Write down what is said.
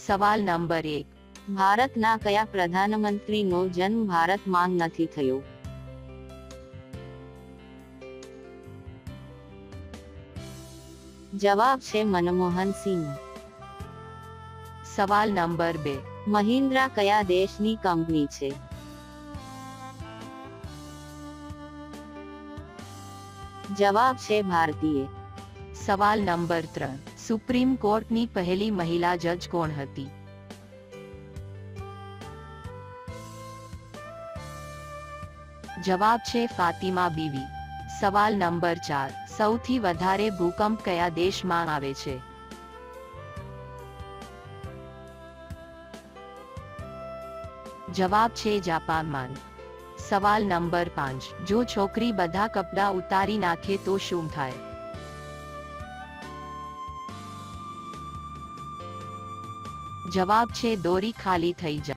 સવાલ નંબર 1, ભારતના કયા પ્રધાનમંત્રીનો જન્મ ભારતમાં નથી થયો? જવાબ છે મનમોહન સિંહ. સવાલ નંબર 2, મહિન્દ્રા કયા દેશની કંપની છે? જવાબ છે ભારતીય. સવાલ નંબર 3, સુપ્રીમ કોર્ટની પહેલી મહિલા જજ કોણ હતી? જવાબ છે ફાતિમા બીવી. સવાલ નંબર 4, સૌથી વધારે ભૂકંપ કયા દેશમાં આવે છે? જવાબ છે જાપાનમાં. સવાલ નંબર 5, જો છોકરી બધા કપડાં ઉતારી નાખે તો શું થાય? જવાબ છે દોરી ખાલી થઈ જાય.